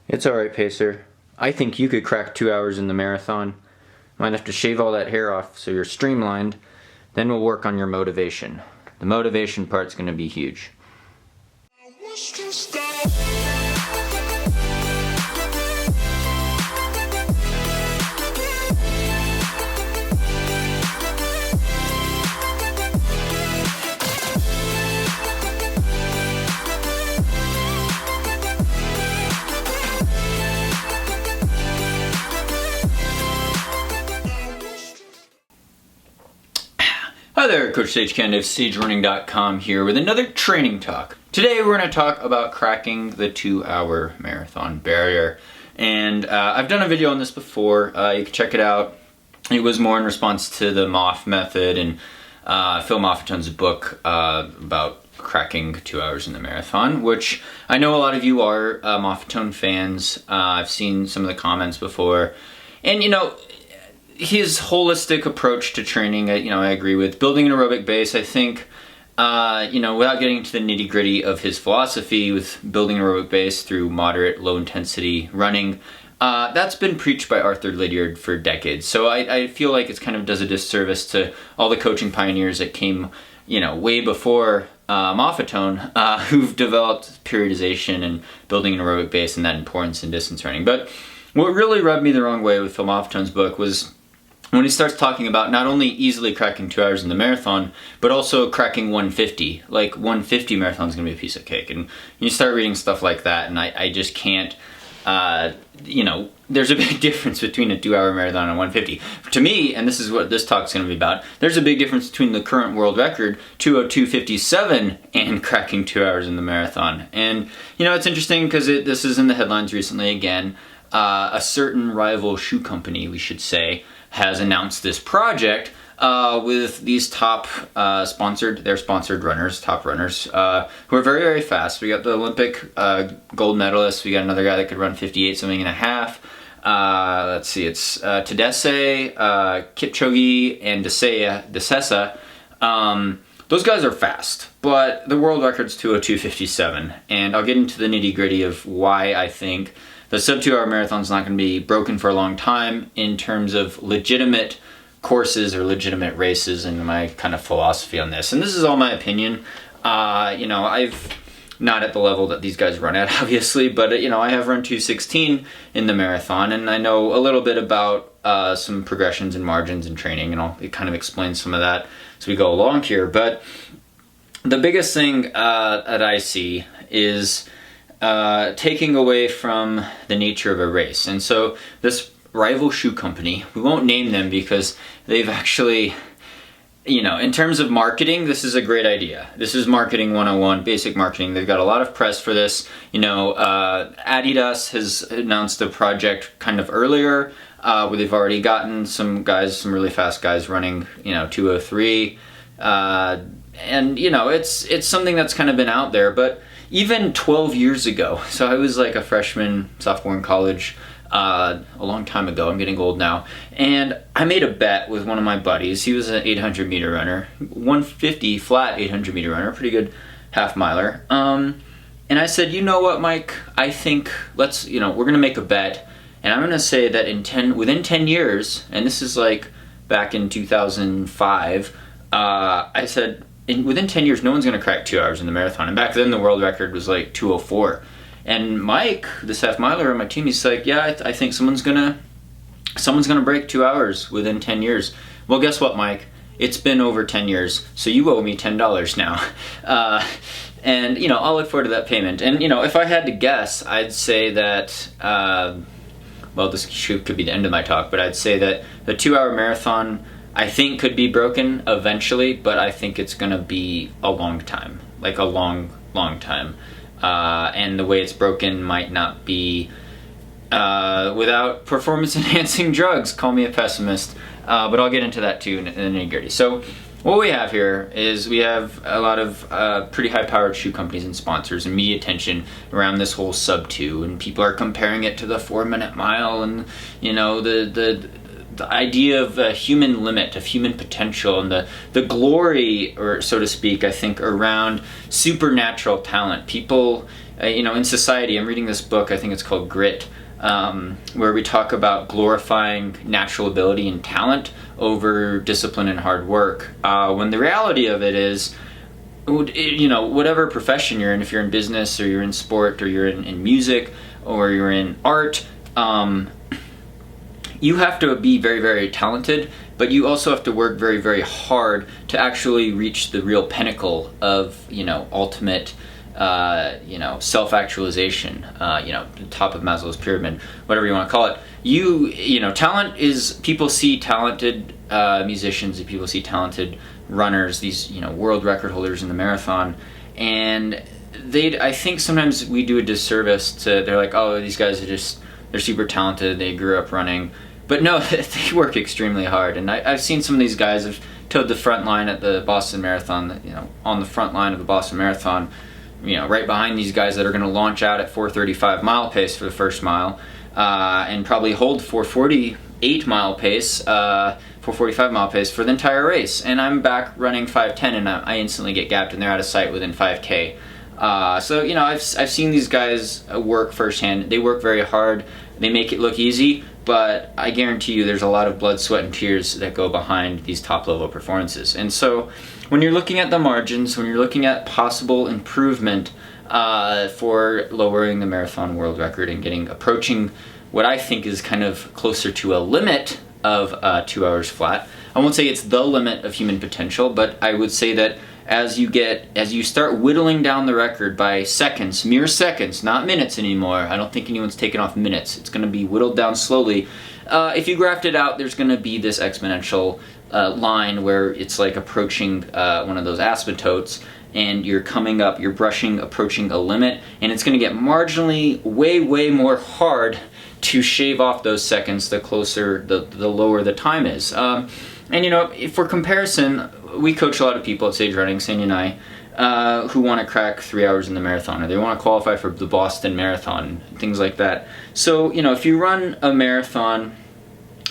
It's alright, Pacer. I think you could crack 2 hours in the marathon. Might have to shave all that hair off so you're streamlined. Then we'll work on your motivation. The motivation part's gonna be huge. Hi there, Coach Sage Candy of SageRunning.com here with another training talk. Today we're going to talk about cracking the 2-hour marathon barrier. And I've done a video on this before. You can check it out. It was more in response to the MOF method and Phil Moffattone's book about cracking 2 hours in the marathon, which I know a lot of you are Moffattone fans. I've seen some of the comments before. And you know, his holistic approach to training, I agree with. Building an aerobic base, I think, without getting into the nitty gritty of his philosophy with building an aerobic base through moderate, low intensity running, that's been preached by Arthur Lydiard for decades. So I feel like it kind of does a disservice to all the coaching pioneers that came, way before Moffattone, who've developed periodization and building an aerobic base and that importance in distance running. But what really rubbed me the wrong way with Phil Moffattone's book was when he starts talking about not only easily cracking 2 hours in the marathon, but also cracking 150. Like 150 marathon is going to be a piece of cake. And you start reading stuff like that, and I just can't, there's a big difference between a 2-hour marathon and 150. To me, and this is what this talk is going to be about, there's a big difference between the current world record, 2:02:57, and cracking 2 hours in the marathon. And, it's interesting because this is in the headlines recently again. A certain rival shoe company, we should say, has announced this project with these top sponsored runners, top runners, who are very, very fast. We got the Olympic gold medalist. We got another guy that could run 58 something and a half. Let's see, it's Tadesse, Kipchoge, and Desessa. Those guys are fast, but the world record's 2:02:57, and I'll get into the nitty gritty of why I think the sub 2-hour marathon is not going to be broken for a long time in terms of legitimate courses or legitimate races and my kind of philosophy on this. And this is all my opinion. I've not at the level that these guys run at, obviously, but I have run 2:16 in the marathon, and I know a little bit about some progressions and margins and training, and it kind of explains some of that as we go along here. But the biggest thing that I see is taking away from the nature of a race. And so this rival shoe company, we won't name them because they've actually, in terms of marketing, this is a great idea. This is marketing 101, basic marketing. They've got a lot of press for this. Adidas has announced a project kind of earlier where they've already gotten some really fast guys running, 2:03. And, it's something that's kind of been out there. But even 12 years ago, so I was like a freshman, sophomore in college, a long time ago. I'm getting old now. And I made a bet with one of my buddies. He was an 800 meter runner, 150 flat 800 meter runner, pretty good half miler. And I said, you know what, Mike, I think we're going to make a bet. And I'm going to say that within 10 years, and this is like back in 2005, I said, within 10 years, no one's going to crack 2 hours in the marathon. And back then, the world record was like 2:04. And Mike, this half miler on my team, he's like, yeah, I think someone's gonna break 2 hours within 10 years. Well, guess what, Mike? It's been over 10 years, so you owe me $10 now. And I'll look forward to that payment. And if I had to guess, I'd say that. This could be the end of my talk, but I'd say that the 2-hour marathon, I think, could be broken eventually, but I think it's going to be a long time, like a long, long time. And the way it's broken might not be without performance-enhancing drugs. Call me a pessimist, but I'll get into that too in the nitty-gritty. So what we have here is we have a lot of pretty high-powered shoe companies and sponsors and media attention around this whole sub-2, and people are comparing it to the 4-minute mile and, the idea of a human limit, of human potential, and the glory, or so to speak, I think, around supernatural talent. People, in society, I'm reading this book, I think it's called Grit, where we talk about glorifying natural ability and talent over discipline and hard work. When the reality of it is, whatever profession you're in, if you're in business or you're in sport or you're in music or you're in art, you have to be very, very talented, but you also have to work very, very hard to actually reach the real pinnacle of, ultimate, self-actualization, the top of Maslow's pyramid, whatever you want to call it. Talent is, people see talented musicians, and people see talented runners, these, world record holders in the marathon, and I think sometimes we do a disservice to, they're like, oh, these guys they're super talented, they grew up running. But no, they work extremely hard, and I've seen some of these guys have towed the front line at the Boston Marathon, on the front line of the Boston Marathon, right behind these guys that are going to launch out at 4:35 mile pace for the first mile, and probably hold 4:48 mile pace, 4:45 mile pace for the entire race. And I'm back running 5:10, and I instantly get gapped, and they're out of sight within 5K. So I've seen these guys work firsthand. They work very hard. They make it look easy, but I guarantee you there's a lot of blood, sweat, and tears that go behind these top-level performances. And so when you're looking at the margins, when you're looking at possible improvement for lowering the marathon world record and approaching what I think is kind of closer to a limit of 2 hours flat, I won't say it's the limit of human potential, but I would say that as you start whittling down the record by seconds, mere seconds, not minutes anymore. I don't think anyone's taken off minutes. It's going to be whittled down slowly. If you graph it out, there's going to be this exponential line where it's like approaching one of those asymptotes, and you're approaching a limit, and it's going to get marginally way more hard to shave off those seconds the lower the time is. And for comparison, we coach a lot of people at Sage Running, Sandy and I, who want to crack 3 hours in the marathon, or they want to qualify for the Boston Marathon, things like that. So, if you run a marathon,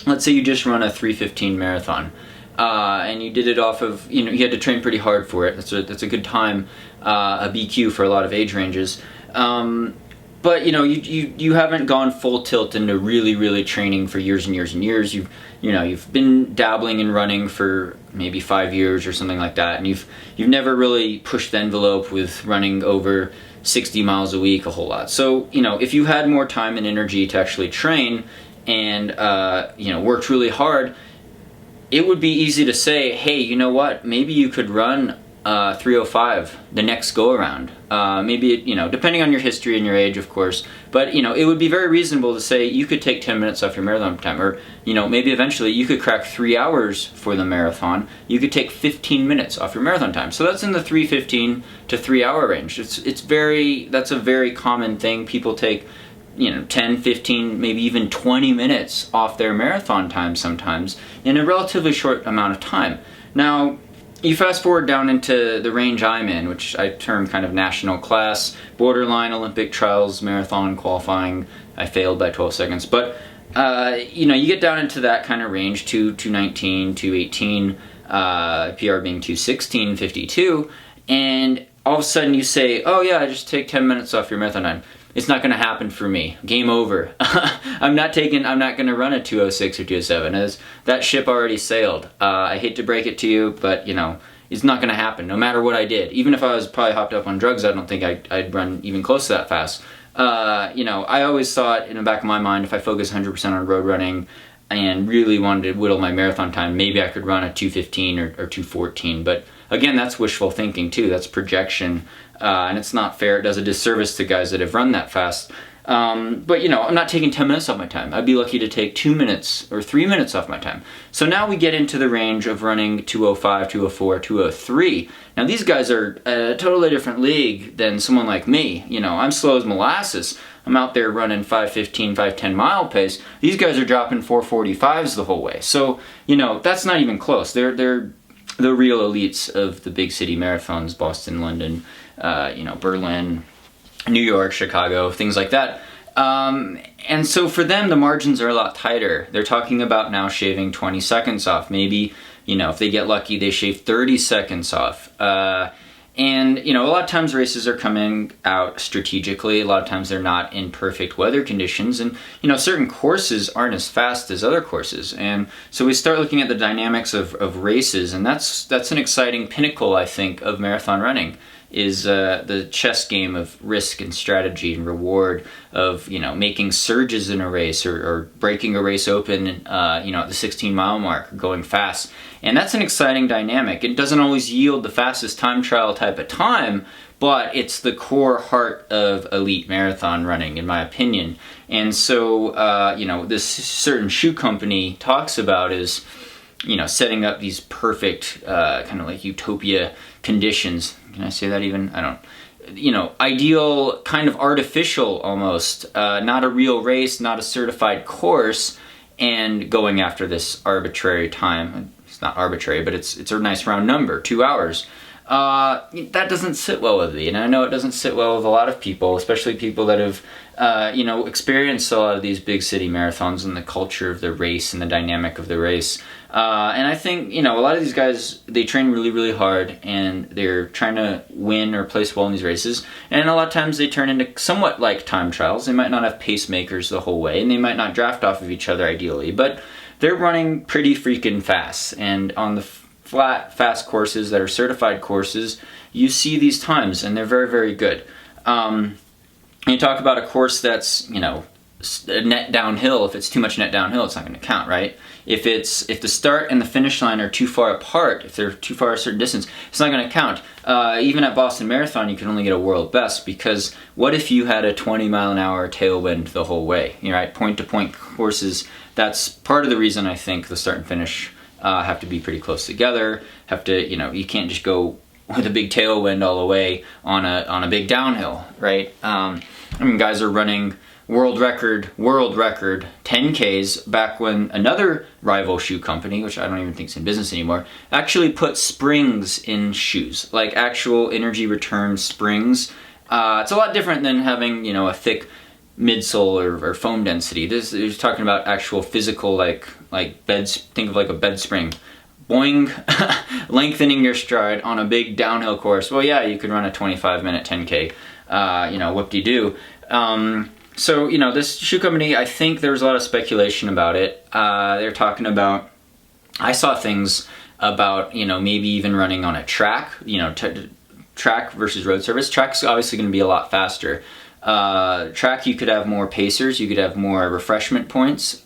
let's say you just run a 3:15 marathon, and you did it off of, you had to train pretty hard for it. That's a good time, a BQ for a lot of age ranges. But you haven't gone full tilt into really training for years and years and years. You've been dabbling in running for maybe 5 years or something like that, and you've never really pushed the envelope with running over 60 miles a week a whole lot. So if you had more time and energy to actually train and worked really hard, it would be easy to say, hey, you know what? Maybe you could run 3:05 the next go around. Maybe depending on your history and your age, of course, but it would be very reasonable to say you could take 10 minutes off your marathon time, or maybe eventually you could crack 3 hours for the marathon. You could take 15 minutes off your marathon time. So that's in the 3:15 to 3 hour range. That's a very common thing. People take 10, 15, maybe even 20 minutes off their marathon time sometimes in a relatively short amount of time. Now, you fast forward down into the range I'm in, which I term kind of national class, borderline Olympic trials, marathon qualifying. I failed by 12 seconds. But, you get down into that kind of range, 2:19, 2:18, PR being 2:16:52, and all of a sudden you say, oh yeah, just take 10 minutes off your marathon time. It's not going to happen for me. Game over. I'm not going to run a 2:06 or 2:07. As that ship already sailed. I hate to break it to you, but it's not going to happen. No matter what I did, even if I was probably hopped up on drugs, I don't think I'd run even close to that fast. I always thought in the back of my mind, if I focus 100% on road running and really wanted to whittle my marathon time, maybe I could run a 2:15 or 2:14. But again, that's wishful thinking too. That's projection. And it's not fair. It does a disservice to guys that have run that fast. But I'm not taking 10 minutes off my time. I'd be lucky to take 2 minutes or 3 minutes off my time. So now we get into the range of running 2:05, 2:04, 2:03. Now these guys are a totally different league than someone like me. I'm slow as molasses. I'm out there running 5:15, 5:10 mile pace. These guys are dropping 4:45s the whole way. So, that's not even close. They're the real elites of the big city marathons, Boston, London, Berlin, New York, Chicago, things like that. And so for them, the margins are a lot tighter. They're talking about now shaving 20 seconds off. Maybe, if they get lucky, they shave 30 seconds off. And, you know, a lot of times races are coming out strategically. A lot of times they're not in perfect weather conditions. And, you know, certain courses aren't as fast as other courses. And so we start looking at the dynamics of races. And that's an exciting pinnacle, I think, of marathon running, is the chess game of risk and strategy and reward, of, you know, making surges in a race, or breaking a race open, you know, at the 16-mile mark, going fast. And that's an exciting dynamic. It doesn't always yield the fastest time trial type of time, but it's the core heart of elite marathon running, in my opinion. And so, you know, this certain shoe company talks about is, you know, setting up these perfect kind of like utopia conditions. Can I say that even? I don't. You know, ideal, kind of artificial almost, not a real race, not a certified course, and going after this arbitrary time. It's not arbitrary, but it's a nice round number, 2 hours. That doesn't sit well with me, and I know it doesn't sit well with a lot of people, especially people that have, you know, experienced a lot of these big city marathons and the culture of the race and the dynamic of the race. And I think, you know, a lot of these guys, they train really, really hard, and they're trying to win or place well in these races. And a lot of times they turn into somewhat like time trials. They might not have pacemakers the whole way, and they might not draft off of each other ideally, but they're running pretty freaking fast. And on the flat, fast courses that are certified courses, you see these times, and they're very, very good. You talk about a course that's, you know, net downhill. If it's too much net downhill, it's not going to count, right? If the start and the finish line are too far apart, if they're too far a certain distance, it's not going to count. Even at Boston Marathon, you can only get a world best, because what if you had a 20-mile-an-hour tailwind the whole way? You know, right? Point-to-point courses, that's part of the reason I think the start and finish have to be pretty close together. Have to, you know, you can't just go with a big tailwind all the way on a big downhill, right? I mean, guys are running world record 10Ks back when another rival shoe company, which I don't even think is in business anymore, actually put springs in shoes, like actual energy return springs. It's a lot different than having, you know, a thick midsole or foam density. This is talking about actual physical, like beds. Think of like a bed spring. Boing, lengthening your stride on a big downhill course. Well, yeah, you could run a 25-minute 10K, you know, whoop-de-doo. So, you know, this shoe company, I think there was a lot of speculation about it. They're talking about, I saw things about, you know, maybe even running on a track, you know, track versus road surface. Track's obviously going to be a lot faster. Track, you could have more pacers, you could have more refreshment points,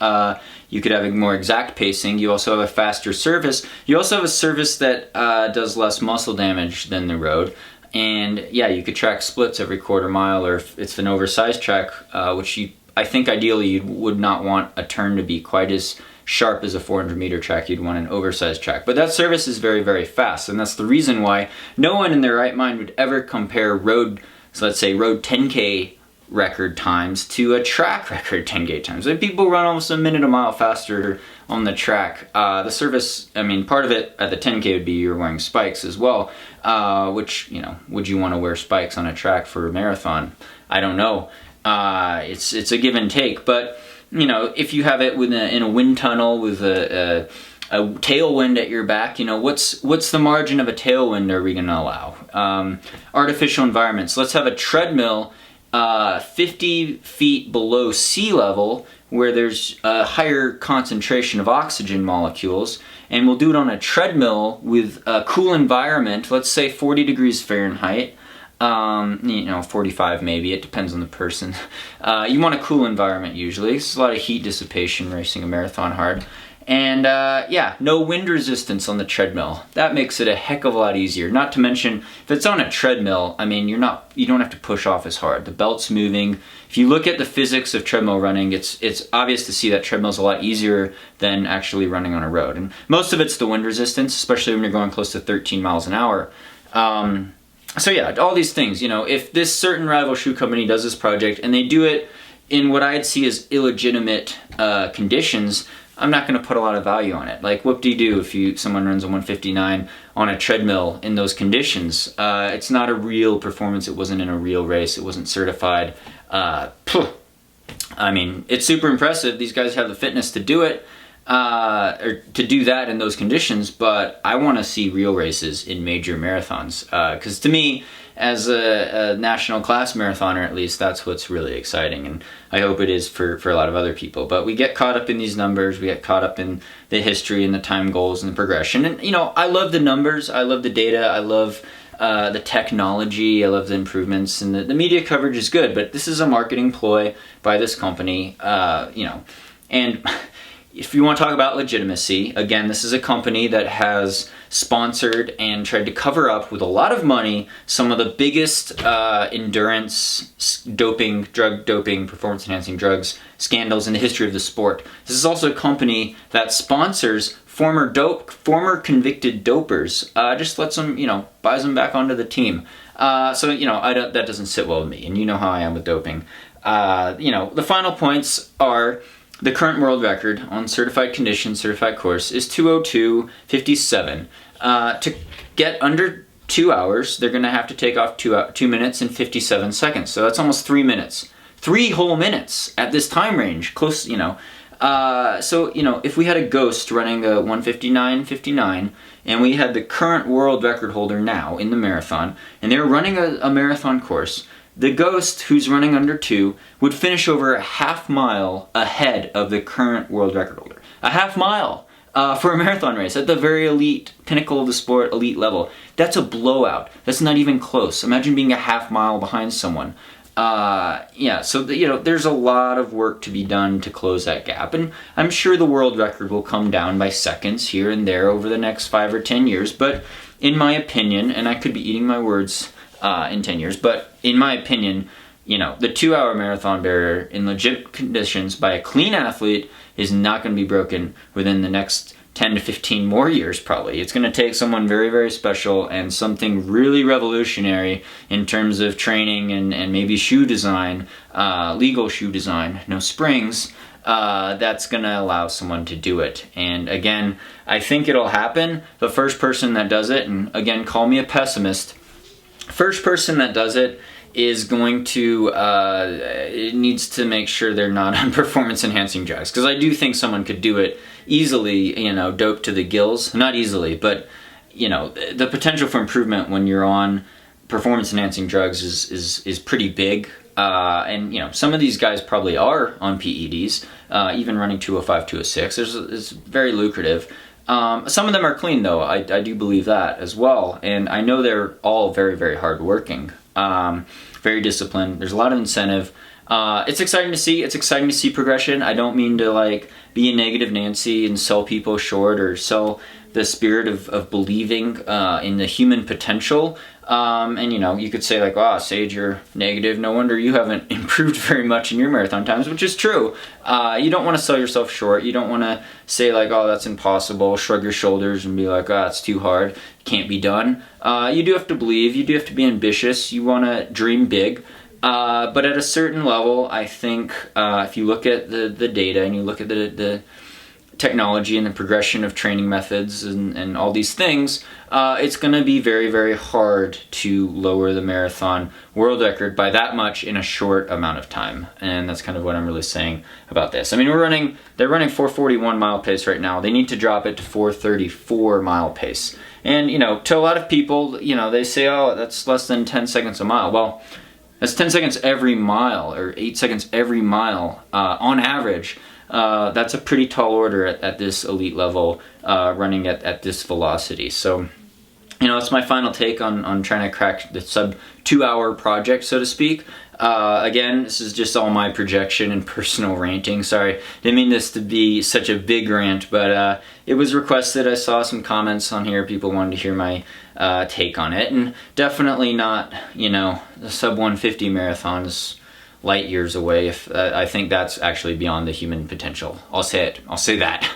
you could have a more exact pacing. You also have a faster surface. You also have a surface that does less muscle damage than the road. And yeah, you could track splits every quarter mile, or if it's an oversized track, which I think ideally you would not want a turn to be quite as sharp as a 400-meter track. You'd want an oversized track. But that surface is very, very fast, and that's the reason why no one in their right mind would ever compare road, so let's say road 10K record times to a track record 10K times. Like, people run almost a minute a mile faster on the track. The surface, I mean, part of it at the 10K would be you're wearing spikes as well, which, you know, would you want to wear spikes on a track for a marathon? I don't know. It's a give and take, but, you know, if you have it in a wind tunnel with a tailwind at your back, you know, what's the margin of a tailwind are we going to allow? Artificial environments. Let's have a treadmill 50 feet below sea level, where there's a higher concentration of oxygen molecules, and we'll do it on a treadmill with a cool environment, let's say 40 degrees Fahrenheit, you know, 45 maybe, it depends on the person. You want a cool environment usually. There's a lot of heat dissipation racing a marathon hard. And yeah, no wind resistance on the treadmill. That makes it a heck of a lot easier. Not to mention, if it's on a treadmill, I mean, you don't have to push off as hard. The belt's moving. If you look at the physics of treadmill running, it's obvious to see that treadmill's a lot easier than actually running on a road. And most of it's the wind resistance, especially when you're going close to 13 miles an hour. So yeah, all these things, you know, if this certain rival shoe company does this project and they do it in what I'd see as illegitimate conditions, I'm not going to put a lot of value on it. Like, whoop-de-doo if someone runs a 159 on a treadmill in those conditions. It's not a real performance. It wasn't in a real race. It wasn't certified. I mean, it's super impressive. These guys have the fitness to do it. or to do that in those conditions, but I want to see real races in major marathons, because to me, as a national class marathoner, at least, that's what's really exciting, and I hope it is for a lot of other people. But we get caught up in these numbers, we get caught up in the history and the time goals and the progression, and I love the numbers, I love the data, I love the technology, I love the improvements, and the media coverage is good, but this is a marketing ploy by this company, and if you want to talk about legitimacy, again, this is a company that has sponsored and tried to cover up with a lot of money some of the biggest endurance drug doping, performance-enhancing drugs scandals in the history of the sport. This is also a company that sponsors former convicted dopers, just lets them, buys them back onto the team. That doesn't sit well with me, and you know how I am with doping. The final points are: the current world record on certified conditions, certified course, is 2:02:57. To get under 2 hours, they're going to have to take off 2 minutes and 57 seconds. So that's almost 3 minutes. 3 whole minutes at this time range. Close, if we had a ghost running a 1:59:59, and we had the current world record holder now in the marathon, and they were running a marathon course, the ghost, who's running under 2, would finish over a half mile ahead of the current world record holder. A half mile for a marathon race at the very elite pinnacle of the sport, elite level. That's a blowout. That's not even close. Imagine being a half mile behind someone. There's a lot of work to be done to close that gap, and I'm sure the world record will come down by seconds here and there over the next 5 or 10 years, but in my opinion, and I could be eating my words in 10 years, but in my opinion, the 2-hour marathon barrier in legit conditions by a clean athlete is not going to be broken within the next 10 to 15 more years, probably. It's going to take someone very, very special and something really revolutionary in terms of training and maybe shoe design, legal shoe design, no springs, that's going to allow someone to do it. And again, I think it'll happen. The first person that does it, and again, call me a pessimist, first person that does it is going to, it needs to make sure they're not on performance-enhancing drugs. Because I do think someone could do it easily, doped to the gills. Not easily, but, the potential for improvement when you're on performance-enhancing drugs is pretty big. Some of these guys probably are on PEDs, even running 205, 206. It's very lucrative. Some of them are clean, though. I do believe that as well. And I know they're all very, very hardworking, very disciplined. There's a lot of incentive. It's exciting to see. It's exciting to see progression. I don't mean to be a negative Nancy and sell people short or sell the spirit of believing in the human potential. You could say wow, Sage, you're negative. No wonder you haven't improved very much in your marathon times, which is true. You don't want to sell yourself short. You don't want to say oh, that's impossible, shrug your shoulders and be it's too hard, can't be done. You do have to believe, you do have to be ambitious, you want to dream big. But at a certain level, I think if you look at the data and you look at the technology and the progression of training methods and all these things, it's going to be very, very hard to lower the marathon world record by that much in a short amount of time. And that's kind of what I'm really saying about this. I mean, they're running 4:41 mile pace right now. They need to drop it to 4:34 mile pace. And, to a lot of people, they say, oh, that's less than 10 seconds a mile. Well, that's 10 seconds every mile, or 8 seconds every mile on average. That's a pretty tall order at this elite level, running at this velocity. So, it's my final take on trying to crack the sub 2-hour project, so to speak. Again, this is just all my projection and personal ranting. Sorry, didn't mean this to be such a big rant, but it was requested. I saw some comments on here. People wanted to hear my take on it, and definitely not, the sub 150 marathon is light years away. If I think that's actually beyond the human potential. I'll say it. I'll say that.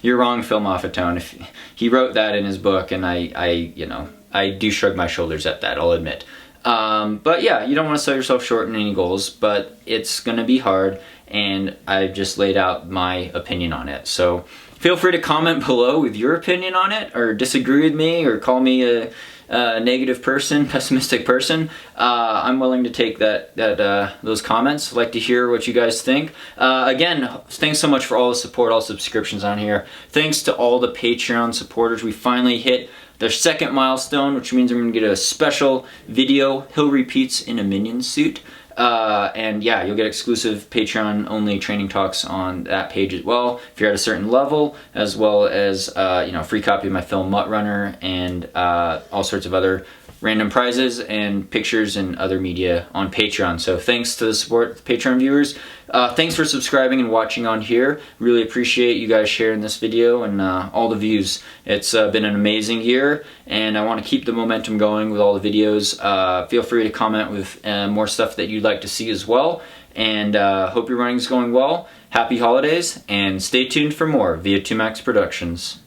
You're wrong, Phil Moffatone. If he wrote that in his book, and I do shrug my shoulders at that, I'll admit. But yeah, you don't want to sell yourself short in any goals, but it's going to be hard, and I've just laid out my opinion on it. So feel free to comment below with your opinion on it, or disagree with me, or call me a negative person, pessimistic person, I'm willing to take those comments. I'd like to hear what you guys think. Again, thanks so much for all the support, all subscriptions on here. Thanks to all the Patreon supporters. We finally hit their second milestone, which means I'm going to get a special video. Hill repeats in a minion suit. And yeah, you'll get exclusive Patreon only training talks on that page as well if you're at a certain level, as well as free copy of my film Mutt Runner, and all sorts of other random prizes and pictures and other media on Patreon. So thanks to the support, Patreon viewers. Thanks for subscribing and watching on here. Really appreciate you guys sharing this video and all the views. It's been an amazing year, and I want to keep the momentum going with all the videos. Feel free to comment with more stuff that you'd like to see as well. And hope your running's going well. Happy holidays, and stay tuned for more via 2Max Productions.